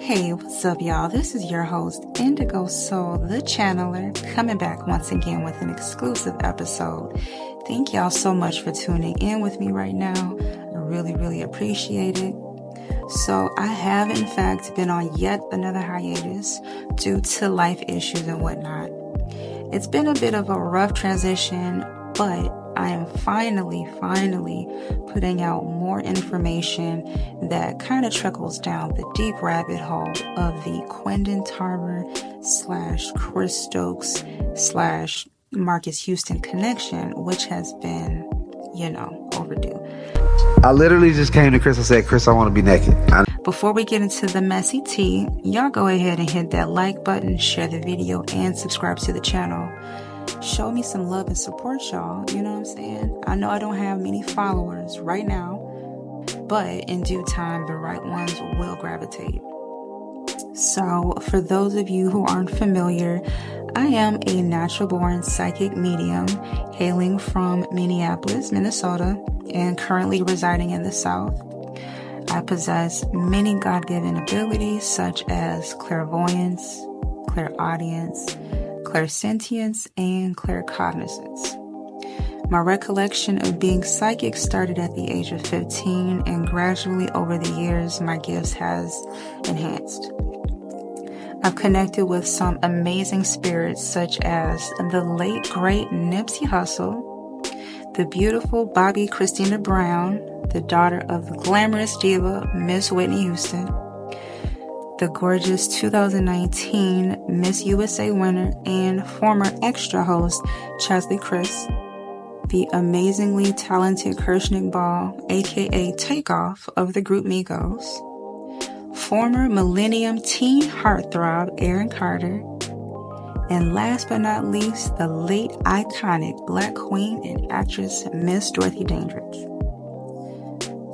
Hey, what's up, y'all? This is your host, Indigo Soul, the channeler, coming back once again with an exclusive episode. Thank y'all so much for tuning in with me right now. I really appreciate it. So I have, in fact, been on yet another hiatus due to life issues and whatnot. It's been a bit of a rough transition, but I am finally putting out more information that kind of trickles down the deep rabbit hole of the Quindon Tarver / Chris Stokes / Marques Houston connection, which has been, overdue. I literally just came to Chris and said, Chris, I want to be naked. Before we get into the messy tea, y'all go ahead and hit that like button, share the video, and subscribe to the channel. Show me some love and support, y'all. You know what I'm saying? I know I don't have many followers right now, but in due time, the right ones will gravitate. So, for those of you who aren't familiar, I am a natural-born psychic medium hailing from Minneapolis, Minnesota, and currently residing in the South. I possess many God-given abilities such as clairvoyance, clairaudience, clairsentience, and claircognizance. My recollection of being psychic started at the age of 15, and gradually over the years, my gifts has enhanced. I've connected with some amazing spirits such as the late, great Nipsey Hussle, the beautiful Bobby Christina Brown, the daughter of the glamorous diva Miss Whitney Houston, the gorgeous 2019 Miss USA winner and former extra host Chesley Chris, the amazingly talented Kirshnick Ball, aka Takeoff of the group Migos, former Millennium teen heartthrob Aaron Carter, and last but not least, the late iconic Black Queen and actress Miss Dorothy Dandridge.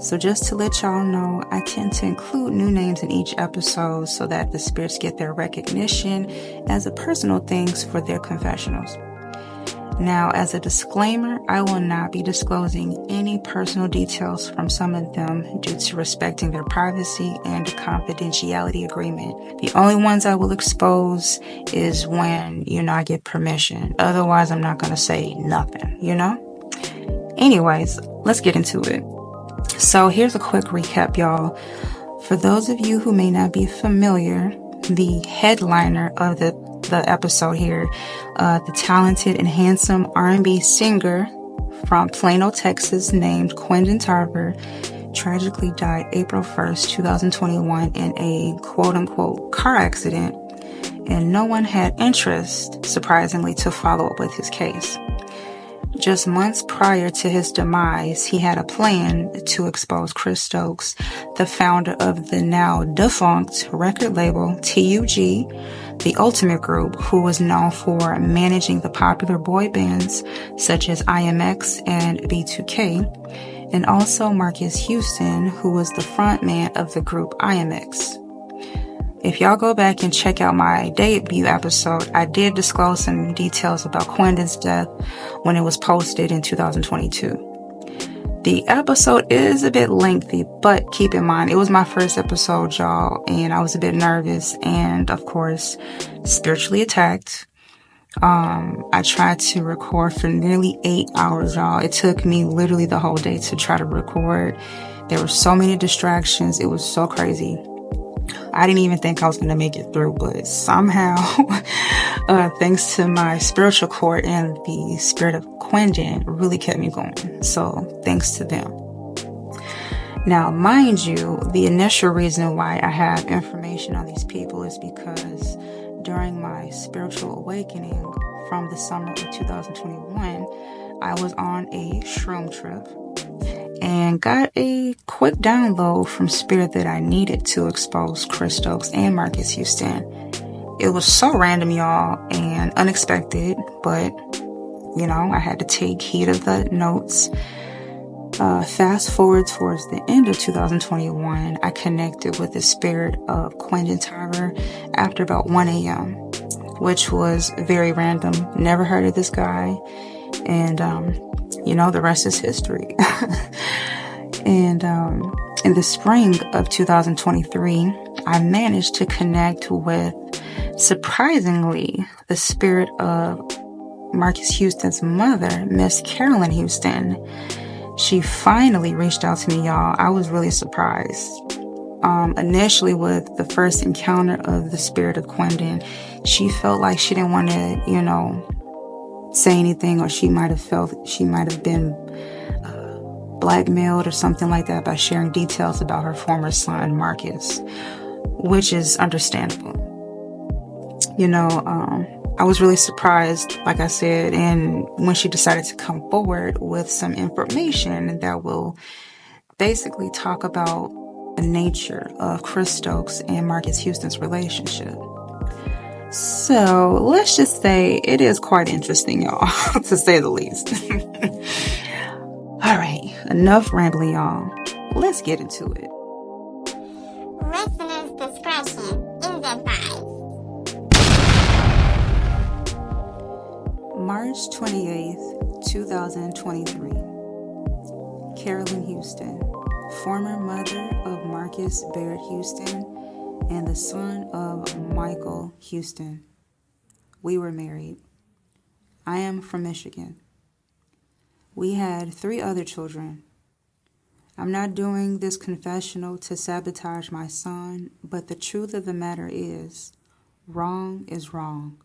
So just to let y'all know, I tend to include new names in each episode so that the spirits get their recognition as a personal things for their confessionals. Now, as a disclaimer, I will not be disclosing any personal details from some of them due to respecting their privacy and a confidentiality agreement. The only ones I will expose is when, I get permission. Otherwise, I'm not going to say nothing, Anyways, let's get into it. So here's a quick recap, y'all. For those of you who may not be familiar, the headliner of the episode here, the talented and handsome R&B singer from Plano, Texas, named Quindon Tarver, tragically died April 1st, 2021 in a quote-unquote car accident, and no one had interest, surprisingly, to follow up with his case. Just months prior to his demise, he had a plan to expose Chris Stokes, the founder of the now defunct record label TUG, the Ultimate Group, who was known for managing the popular boy bands such as IMX and B2K, and also Marques Houston, who was the frontman of the group IMX. If y'all go back and check out my debut episode, I did disclose some details about Quindon's death when it was posted in 2022. The episode is a bit lengthy, but keep in mind, it was my first episode, y'all, and I was a bit nervous and, of course, spiritually attacked. I tried to record for nearly 8 hours, y'all. It took me literally the whole day to try to record. There were so many distractions. It was so crazy. I didn't even think I was going to make it through, but somehow, thanks to my spiritual core and the spirit of Quindon, really kept me going. So thanks to them. Now, mind you, the initial reason why I have information on these people is because during my spiritual awakening from the summer of 2021, I was on a shroom trip and got a quick download from spirit that I needed to expose Chris Stokes and Marques Houston. It was so random, y'all, and unexpected, but, I had to take heed of the notes. Fast forward towards the end of 2021, I connected with the spirit of Quindon Tarver after about 1 a.m., which was very random. Never heard of this guy. And, the rest is history. And in the spring of 2023, I managed to connect with, surprisingly, the spirit of Marques Houston's mother, Miss Carolyn Houston. She finally reached out to me, y'all. I was really surprised. Initially, with the first encounter of the spirit of Quindon, she felt like she didn't want to, say anything, or she might have been blackmailed or something like that by sharing details about her former son, Marques, which is understandable. I was really surprised, like I said, and when she decided to come forward with some information that will basically talk about the nature of Chris Stokes and Marques Houston's relationship. So let's just say it is quite interesting, y'all, to say the least. All right, enough rambling, y'all. Let's get into it. Listener's discretion is advised. March 28th, 2023. Carolyn Houston, former mother of Marques Barrett Houston and the son of Michael Houston. We were married. I am from Michigan. We had 3 other children. I'm not doing this confessional to sabotage my son, but the truth of the matter is, wrong is wrong.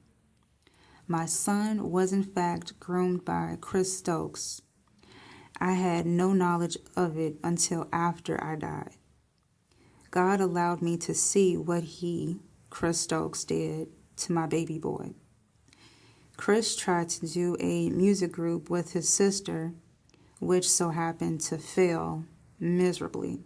My son was in fact groomed by Chris Stokes. I had no knowledge of it until after I died. God allowed me to see what Chris Stokes, did to my baby boy. Chris tried to do a music group with his sister, which so happened to fail miserably.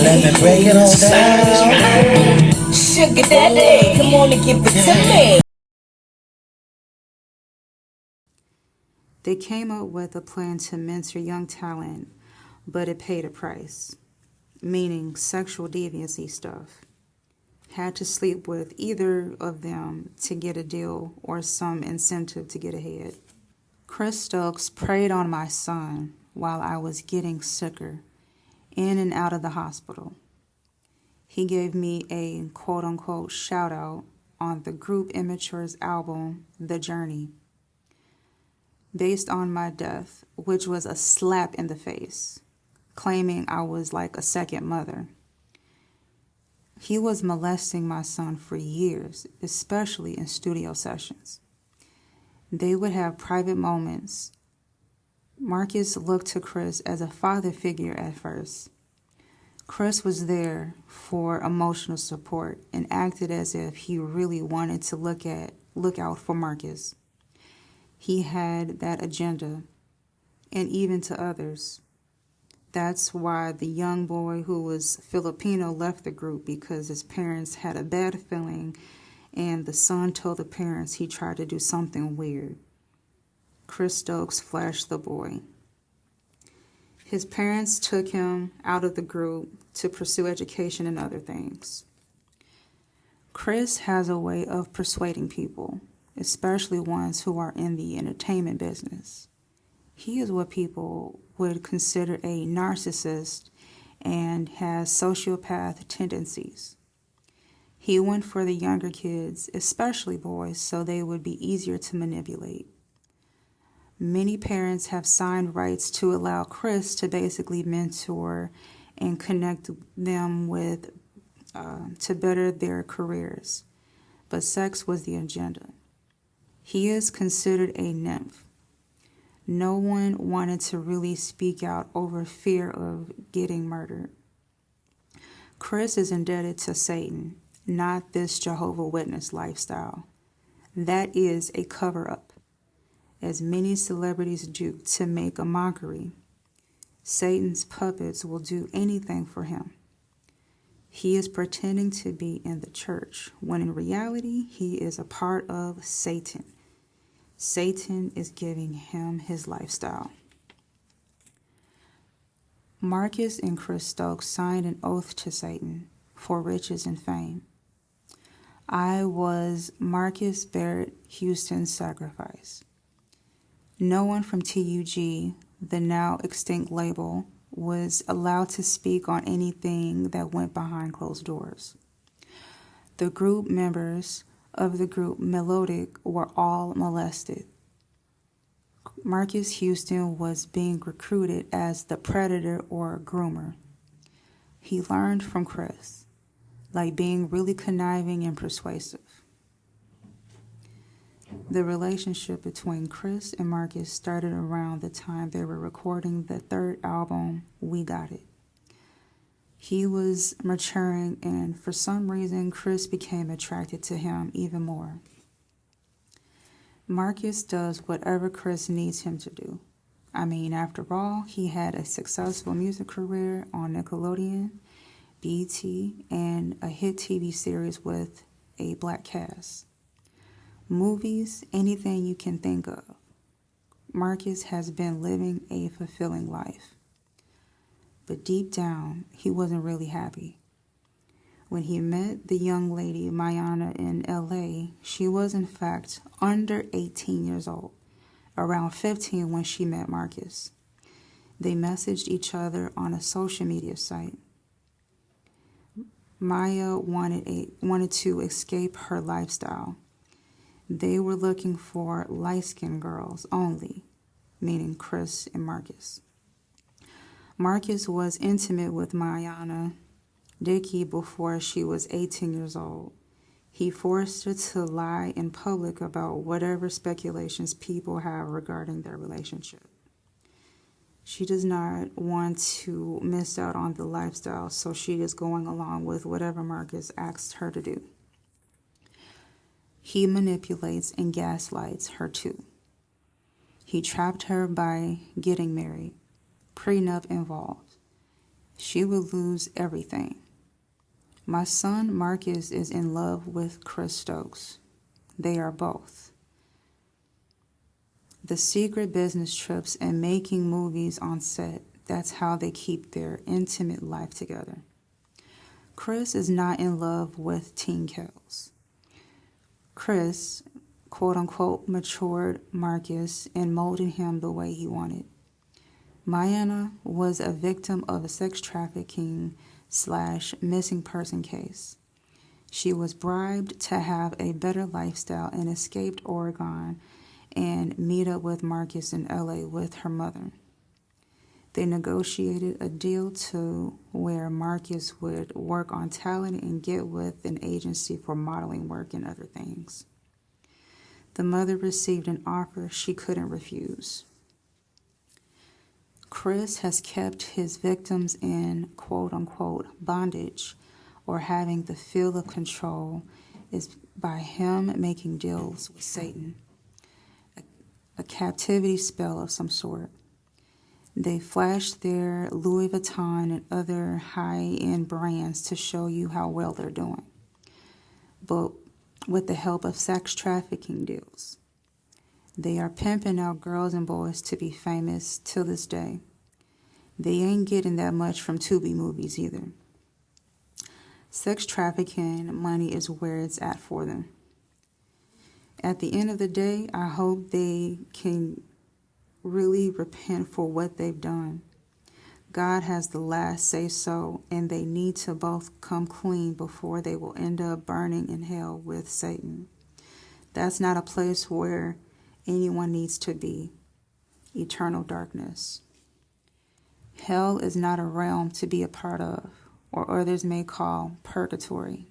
Let me break it all down. Sugar daddy, come on and give it to me. They came up with a plan to mentor young talent, but it paid a price, meaning sexual deviancy stuff. Had to sleep with either of them to get a deal or some incentive to get ahead. Chris Stokes preyed on my son while I was getting sicker, in and out of the hospital. He gave me a quote-unquote shout-out on the group Immature's album, The Journey, based on my death, which was a slap in the face, claiming I was like a second mother. He was molesting my son for years, especially in studio sessions. They would have private moments. Marques looked to Chris as a father figure at first. Chris was there for emotional support and acted as if he really wanted to look out for Marques. He had that agenda, and even to others. That's why the young boy who was Filipino left the group, because his parents had a bad feeling, and the son told the parents he tried to do something weird. Chris Stokes flashed the boy. His parents took him out of the group to pursue education and other things. Chris has a way of persuading people, especially ones who are in the entertainment business. He is what people would consider a narcissist and has sociopath tendencies. He went for the younger kids, especially boys, so they would be easier to manipulate. Many parents have signed rights to allow Chris to basically mentor and connect them with to better their careers, but sex was the agenda. He is considered a nymph. No one wanted to really speak out over fear of getting murdered. Chris is indebted to Satan, not this Jehovah's Witness lifestyle. That is a cover-up, as many celebrities do to make a mockery. Satan's puppets will do anything for him. He is pretending to be in the church, when in reality, he is a part of Satan. Satan is giving him his lifestyle. Marques and Chris Stokes signed an oath to Satan for riches and fame. I was Marques Houston's sacrifice. No one from TUG, the now extinct label, was allowed to speak on anything that went behind closed doors. The group members of the group Melodic were all molested. Marques Houston was being recruited as the predator or groomer. He learned from Chris, like being really conniving and persuasive. The relationship between Chris and Marques started around the time they were recording the third album, We Got It. He was maturing, and for some reason, Chris became attracted to him even more. Marques does whatever Chris needs him to do. I mean, after all, he had a successful music career on Nickelodeon, BET, and a hit TV series with a black cast. Movies, anything you can think of. Marques has been living a fulfilling life. But deep down, he wasn't really happy. When he met the young lady Mayana in LA, she was in fact under 18 years old, around 15 when she met Marques. They messaged each other on a social media site. Maya wanted to escape her lifestyle. They were looking for light-skinned girls only, meaning Chris and Marques. Marques was intimate with Mayana Dickey before she was 18 years old. He forced her to lie in public about whatever speculations people have regarding their relationship. She does not want to miss out on the lifestyle, so she is going along with whatever Marques asks her to do. He manipulates and gaslights her too. He trapped her by getting married, prenup involved. She would lose everything. My son Marques is in love with Chris Stokes. They are both. The secret business trips and making movies on set, that's how they keep their intimate life together. Chris is not in love with Teen Kells. Chris, quote-unquote, matured Marques and molded him the way he wanted. Mayana was a victim of a sex trafficking / missing person case. She was bribed to have a better lifestyle and escaped Oregon and meet up with Marques in LA with her mother. They negotiated a deal to where Marques would work on talent and get with an agency for modeling work and other things. The mother received an offer she couldn't refuse. Chris has kept his victims in quote-unquote bondage, or having the feel of control, is by him making deals with Satan, a captivity spell of some sort. They flash their Louis Vuitton and other high-end brands to show you how well they're doing, but with the help of sex trafficking deals. They are pimping out girls and boys to be famous till this day. They ain't getting that much from Tubi movies either. Sex trafficking money is where it's at for them. At the end of the day, I hope they can really repent for what they've done. God has the last say-so, and they need to both come clean before they will end up burning in hell with Satan. That's not a place where anyone needs to be. Eternal darkness. Hell is not a realm to be a part of, or others may call purgatory.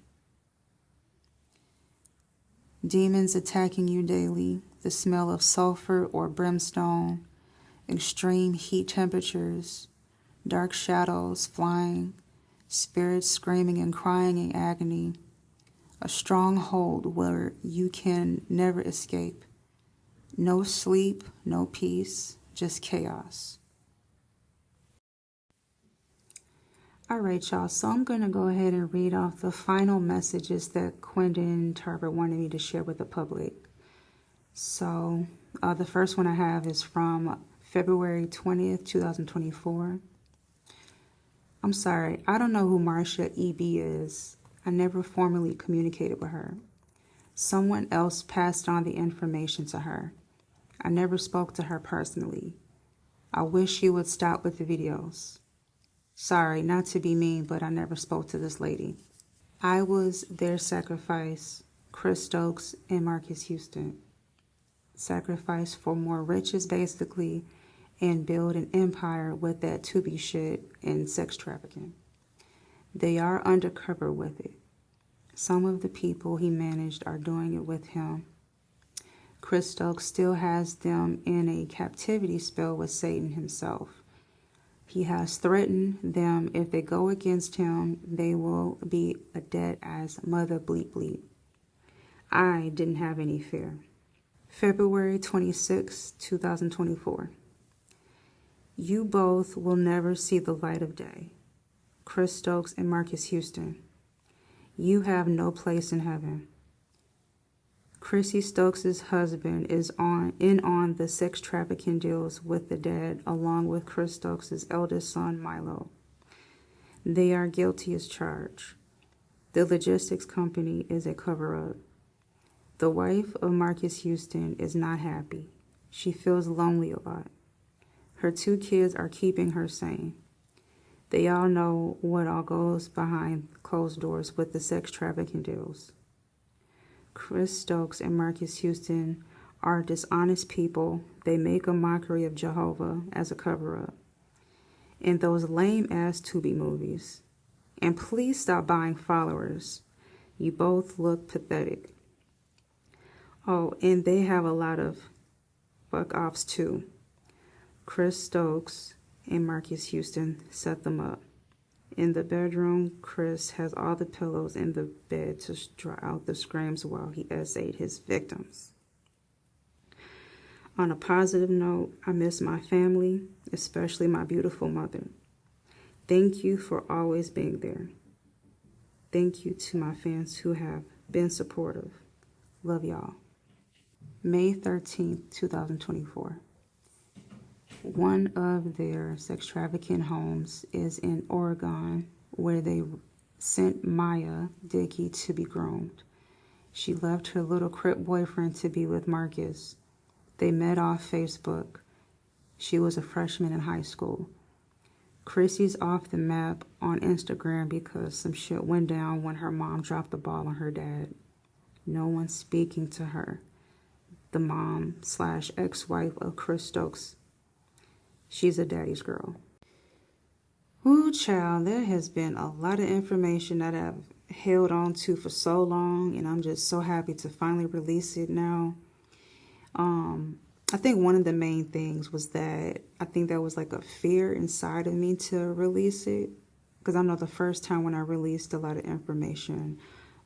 Demons attacking you daily, the smell of sulfur or brimstone, extreme heat temperatures, dark shadows flying, spirits screaming and crying in agony, a stronghold where you can never escape. No sleep, no peace, just chaos. All right, y'all, so I'm going to go ahead and read off the final messages that Quindon Tarver wanted me to share with the public. So the first one I have is from February 20th, 2024. I'm sorry, I don't know who Marcia E.B. is. I never formally communicated with her. Someone else passed on the information to her. I never spoke to her personally. I wish you would stop with the videos. Sorry, not to be mean, but I never spoke to this lady. I was their sacrifice, Chris Stokes and Marques Houston. Sacrifice for more riches, basically, and build an empire with that to-be shit and sex trafficking. They are undercover with it. Some of the people he managed are doing it with him. Chris Stokes still has them in a captivity spell with Satan himself. He has threatened them if they go against him, they will be a dead as mother bleep bleep. I didn't have any fear. February 26, 2024. You both will never see the light of day. Chris Stokes and Marques Houston. You have no place in heaven. Chrissy Stokes' husband is on the sex trafficking deals with the dead, along with Chris Stokes' eldest son, Milo. They are guilty as charged. The logistics company is a cover-up. The wife of Marques Houston is not happy. She feels lonely a lot. Her 2 kids are keeping her sane. They all know what all goes behind closed doors with the sex trafficking deals. Chris Stokes and Marques Houston are dishonest people. They make a mockery of Jehovah as a cover-up. And those lame-ass Tubi movies. And please stop buying followers. You both look pathetic. Oh, and they have a lot of fuck-offs too. Chris Stokes and Marques Houston set them up. In the bedroom, Chris has all the pillows in the bed to draw out the screams while he essayed his victims. On a positive note, I miss my family, especially my beautiful mother. Thank you for always being there. Thank you to my fans who have been supportive. Love y'all. May 13th, 2024. One of their sex trafficking homes is in Oregon, where they sent Maya Dickey to be groomed. She left her little crip boyfriend to be with Marques. They met off Facebook. She was a freshman in high school. Chrissy's off the map on Instagram because some shit went down when her mom dropped the ball on her dad. No one's speaking to her. The mom/ex-wife of Chris Stokes. She's a daddy's girl. Ooh, child, there has been a lot of information that I've held on to for so long, and I'm just so happy to finally release it now. I think one of the main things was that I think there was like a fear inside of me to release it, because I know the first time when I released a lot of information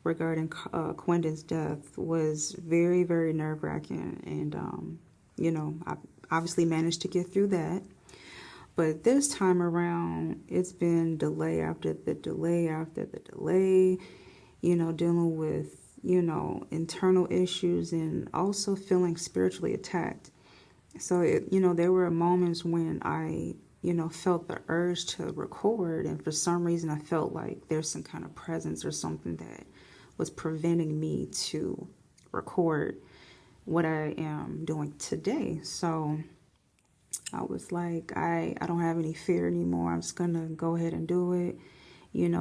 regarding Quindon's death was very, very nerve-wracking, and I obviously managed to get through that. But this time around, it's been delay after the delay after the delay, dealing with, internal issues and also feeling spiritually attacked. So, there were moments when I, felt the urge to record, and for some reason I felt like there's some kind of presence or something that was preventing me to record what I am doing today. So I was like, I don't have any fear anymore. I'm just going to go ahead and do it.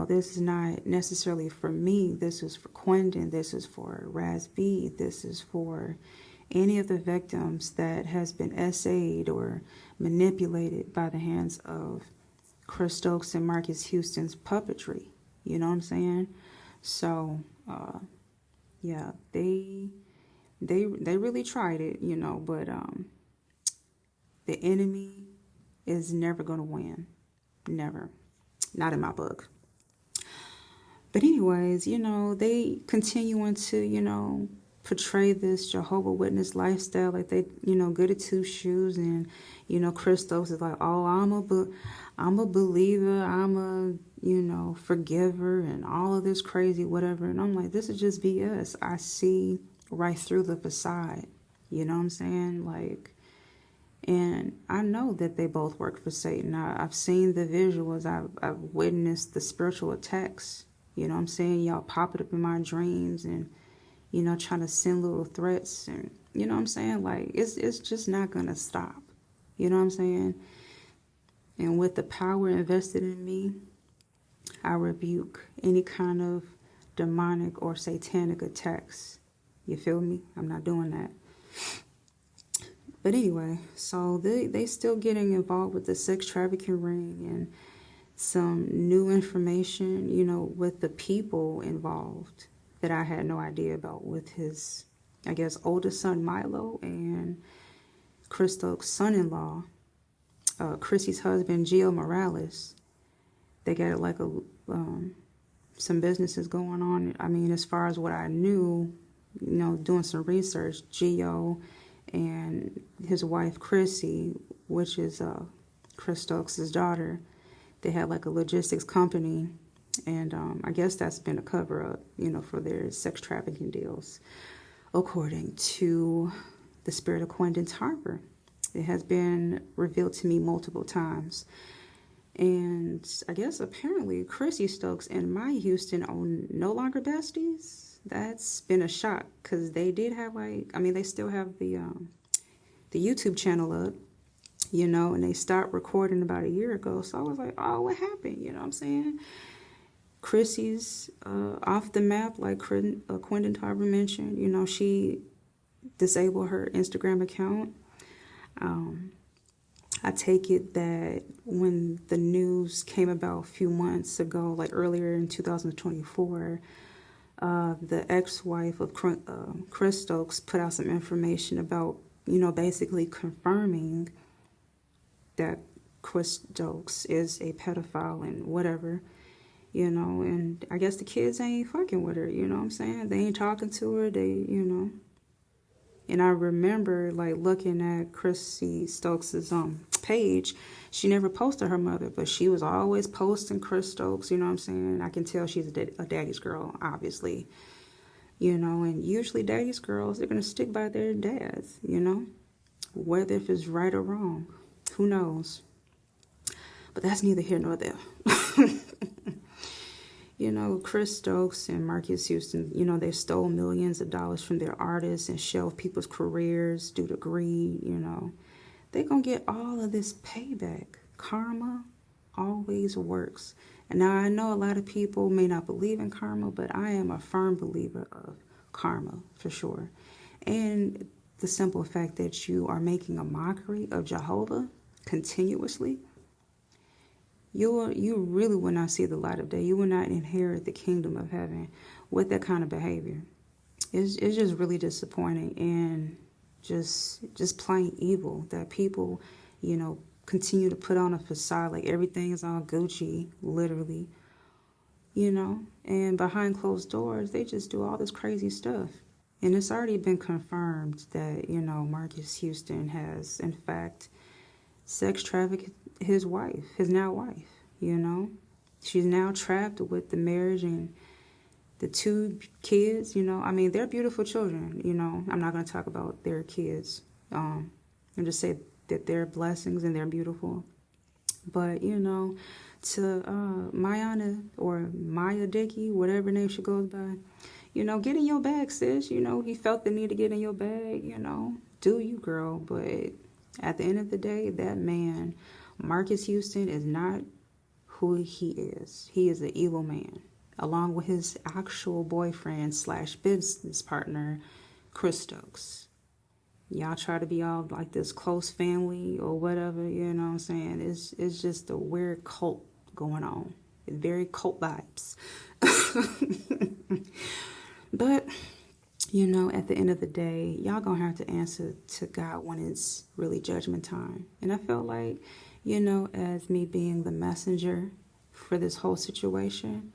This is not necessarily for me. This is for Quindon. This is for Raz B. This is for any of the victims that has been essayed or manipulated by the hands of Chris Stokes and Marques Houston's puppetry. You know what I'm saying? So, yeah, they really tried it, but the enemy is never going to win. Never. Not in my book. But anyways, they continuing to, portray this Jehovah Witness lifestyle like they, good at 2 shoes. And, Chris Stokes is like, oh, I'm a believer. I'm a, forgiver and all of this crazy whatever. And I'm like, this is just BS. I see right through the facade. You know what I'm saying? And I know that they both work for Satan. I've seen the visuals. I've witnessed the spiritual attacks. You know what I'm saying? Y'all pop it up in my dreams. And, trying to send little threats, and you know what I'm saying? Like, it's just not going to stop. You know what I'm saying? And with the power invested in me, I rebuke any kind of demonic or satanic attacks. You feel me? I'm not doing that. But anyway, so they still getting involved with the sex trafficking ring and some new information, with the people involved that I had no idea about, with his, I guess, oldest son Milo and Chris Stokes' son-in-law, Chrissy's husband Gio Morales. They got like some businesses going on. I mean, as far as what I knew, doing some research, Gio and his wife Chrissy, which is Chris Stokes' daughter, they had like a logistics company, and I guess that's been a cover-up, for their sex trafficking deals, according to the spirit of Quindon Tarver. It has been revealed to me multiple times. And I guess apparently Chrissy Stokes and Marques Houston are no longer besties. That's been a shock, because they did have they still have the YouTube channel up, and they stopped recording about a year ago. So I was like, oh, what happened? You know what I'm saying? Chrissy's off the map, like Quindon Tarver mentioned. She disabled her Instagram account. I take it that when the news came about a few months ago, like earlier in 2024, the ex-wife of Chris Stokes put out some information about, basically confirming that Chris Stokes is a pedophile and whatever, and I guess the kids ain't fucking with her, you know what I'm saying? They ain't talking to her, And I remember, like, looking at Chrissy Stokes' page. She never posted her mother, but she was always posting Chris Stokes, you know what I'm saying? I can tell she's a daddy's girl, obviously. And usually daddy's girls, they're going to stick by their dads, whether if it's right or wrong. Who knows? But that's neither here nor there. Chris Stokes and Marques Houston, they stole millions of dollars from their artists and shelved people's careers due to greed, They're going to get all of this payback. Karma always works. And now I know a lot of people may not believe in karma, but I am a firm believer of karma, for sure. And the simple fact that you are making a mockery of Jehovah continuously, you really will not see the light of day. You will not inherit the kingdom of heaven with that kind of behavior. It's just really disappointing and just plain evil that people, continue to put on a facade like everything is all Gucci, literally, and behind closed doors, they just do all this crazy stuff. And it's already been confirmed that, Marques Houston has, in fact, sex trafficked his wife, his now wife, She's now trapped with the marriage and the 2 kids, they're beautiful children, I'm not going to talk about their kids. And just say that they're blessings and they're beautiful. But, to Mayana or Maya Dickey, whatever name she goes by, get in your bag, sis. He felt the need to get in your bag, do you, girl. But at the end of the day, that man, Marques Houston, is not who he is. He is an evil man, along with his actual boyfriend / business partner, Chris Stokes. Y'all try to be all like this close family or whatever, you know what I'm saying? It's just a weird cult going on. It's very cult vibes. But, at the end of the day, y'all gonna have to answer to God when it's really judgment time. And I felt like, as me being the messenger for this whole situation,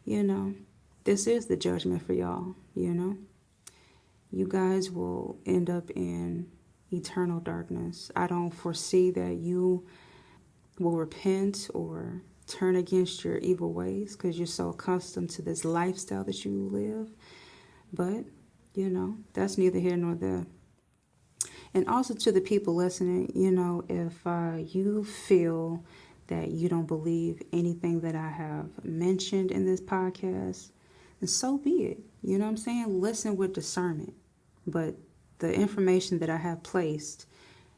this is the judgment for y'all, You guys will end up in eternal darkness. I don't foresee that you will repent or turn against your evil ways because you're so accustomed to this lifestyle that you live. But, that's neither here nor there. And also to the people listening, if you feel that you don't believe anything that I have mentioned in this podcast, then so be it. You know what I'm saying? Listen with discernment. But the information that I have placed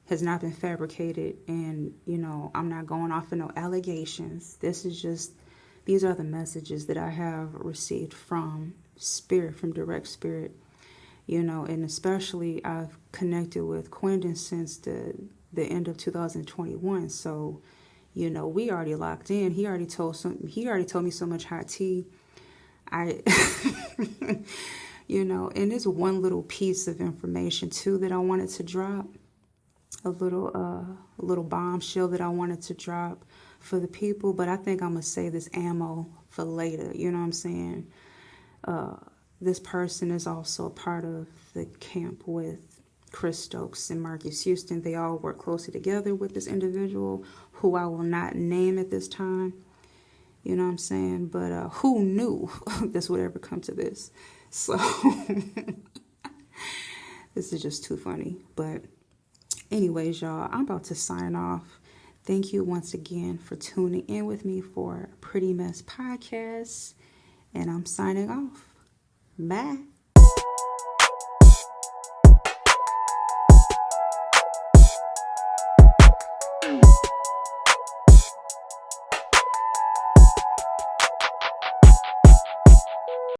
has not been fabricated, and, you know, I'm not going off of no allegations. These are the messages that I have received from spirit, from direct spirit, you know, and especially I've connected with Quindon since the end of 2021. So, you know, we already locked in. He already told me so much hot tea. You know, and there's one little piece of information too that I wanted to drop, a little bombshell that I wanted to drop for the people, but I think I'm gonna save this ammo for later. You know what I'm saying? This person is also a part of the camp with Chris Stokes and Marques Houston. They all work closely together with this individual who I will not name at this time. You know what I'm saying? But who knew this would ever come to this? So this is just too funny. But anyways, y'all, I'm about to sign off. Thank you once again for tuning in with me for Pretty Mess Podcast. And I'm signing off. Bye.